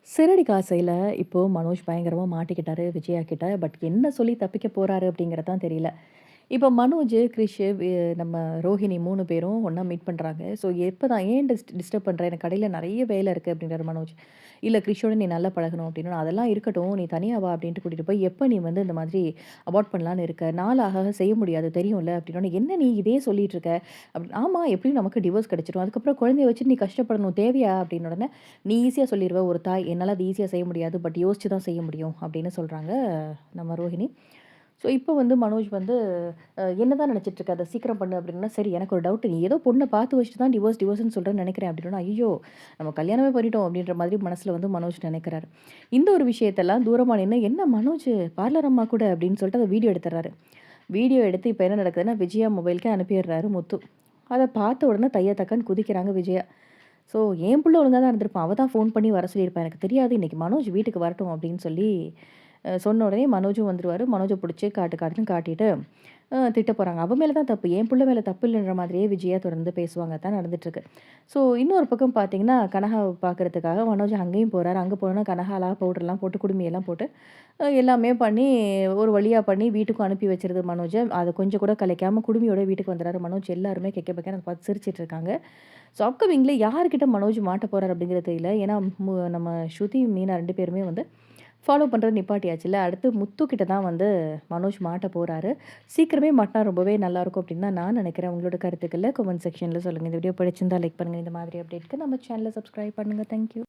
சிறடி காசையில இப்போ மனோஜ் பயங்கரமா மாட்டிக்கிட்டாரு விஜயா கிட்ட. பட் என்ன சொல்லி தப்பிக்க போறாரு அப்படிங்கிறது தான் தெரியல. இப்போ மனோஜ், கிரிஷ், நம்ம ரோஹிணி 3 பேரும் ஒண்ணா மீட் பண்றாங்க. ஸோ எப்பதான் ஏன் டிஸ்டர்ப் பண்ற? எனக்கு கடையில நெறைய வேலை இருக்கு அப்படின்றாரு மனோஜ். இல்ல கிரிஷோட நீ நல்லா பழகணும் அப்படின்னா, அதெல்லாம் இருக்கட்டும். நீ தனியா வா அப்படின்ட்டு கூட்டிட்டு போய், எப்ப நீ வந்து இந்த மாதிரி அபார்ட் பண்ணலான்னு இருக்க? நாள் ஆக ஆக செய்ய முடியாது தெரியும்ல அப்படின்னோனே, என்ன நீ இதே சொல்லிட்டு இருக்க? ஆமா எப்படியும் நமக்கு டிவோர்ஸ் கிடைச்சிரும். அதுக்கப்புறம் குழந்தைய வச்சுட்டு நீ கஷ்டப்படணும் தேவையா? அப்படின்ன உடனே, நீ ஈஸியா சொல்லிருவ ஒரு தாய். என்னால அது ஈஸியா செய்ய முடியாது. பட் யோசிச்சு தான் செய்ய முடியும் அப்படின்னு சொல்றாங்க நம்ம ரோஹிணி. ஸோ இப்போ வந்து மனோஜ் வந்து என்னதான் நினைச்சிட்டு இருக்க? அத சீக்கிரம் பண்ணு அப்படின்னா, சரி எனக்கு ஒரு டவுட். நீ ஏதோ பொண்ண பார்த்து வச்சுட்டு தான் டிவோர்ஸ்ன்னு சொல்றேன்னு நினைக்கிறேன் அப்படின்னோன, ஐய்யயோ! நம்ம கல்யாணமே பண்ணிட்டோம் அப்படின்ற மாதிரி மனசுல வந்து மனோஜ் நினைக்கிறாரு. இந்த ஒரு விஷயத்தெல்லாம் தூரமா நின்னு, என்ன மனோஜ் பார்லர் அம்மா கூட அப்படின்னு சொல்லிட்டு அத வீடியோ எடுத்துடுறாரு. வீடியோ எடுத்து இப்ப என்ன நடக்குதுன்னா, விஜயா மொபைலுக்கே அனுப்பிடுறாரு முத்து. அத பார்த்த உடனே தைய தக்கன்னு குதிக்கிறாங்க விஜயா. ஸோ என் புள்ள ஒழுங்கா தான் இருந்திருப்பான். அவ தான் ஃபோன் பண்ணி வர சொல்லியிருப்பா. எனக்கு தெரியாது. இன்னைக்கு மனோஜ் வீட்டுக்கு வரட்டும் அப்படின்னு சொல்லி சொன்ன உடனே மனோஜும் வந்துருவாரு. மனோஜ புடிச்சு காட்டுன்னு காட்டிட்டு திட்ட போறாங்க. அவ மேல தான் தப்பு. என் புள்ள மேல தப்பு இல்லன்ற மாதிரியே விஜயா தொடர்ந்து பேசுவாங்க. அதான் நடந்துட்டுருக்கு. ஸோ இன்னொரு பக்கம் பார்த்தீங்கன்னா, கனகாவ பார்க்கறதுக்காக மனோஜ் அங்கேயும் போறாரு. அங்க போனோனே கனகாலாம் பவுடர்லாம் போட்டு, குடுமியெல்லாம் போட்டு எல்லாமே பண்ணி ஒரு வழியா பண்ணி வீட்டுக்கும் அனுப்பி வச்சுருது மனோஜ. அத கொஞ்சம் கூட கலைக்காம குடுமியோட வீட்டுக்கு வந்துறாரு மனோஜ். எல்லாருமே கெக்க பெக்கன்னு அத பார்த்து சிரிச்சுட்டு இருக்காங்க. ஸோ அப்கமிங்ல யார்கிட்ட மனோஜ் மாட்ட போறாரு அப்படிங்கிறது தெரியல. ஏன்னா நம்ம ஸ்ருதி, மீனா 2 பேருமே வந்து ஃபாலோ பண்றது நிப்பாட்டியாச்சுல்ல. அடுத்து முத்து கிட்ட தான் வந்து மனோஜ் மாட்ட போறாரு. சீக்கிரமே மாட்டுனா ரொம்பவே நல்லாயிருக்கும் அப்படின்னு தான் நான் நினைக்கிறேன். உங்களோட கருத்துக்கள கமெண்ட் செக்ஷன்ல சொல்லுங்க. இந்த வீடியோ பிடிச்சிருந்தா லைக் பண்ணுங்க. இந்த மாதிரி அப்டேட்க்கு நம்ம சேனல சப்ஸ்கிரைப் பண்ணுங்க. Thank you.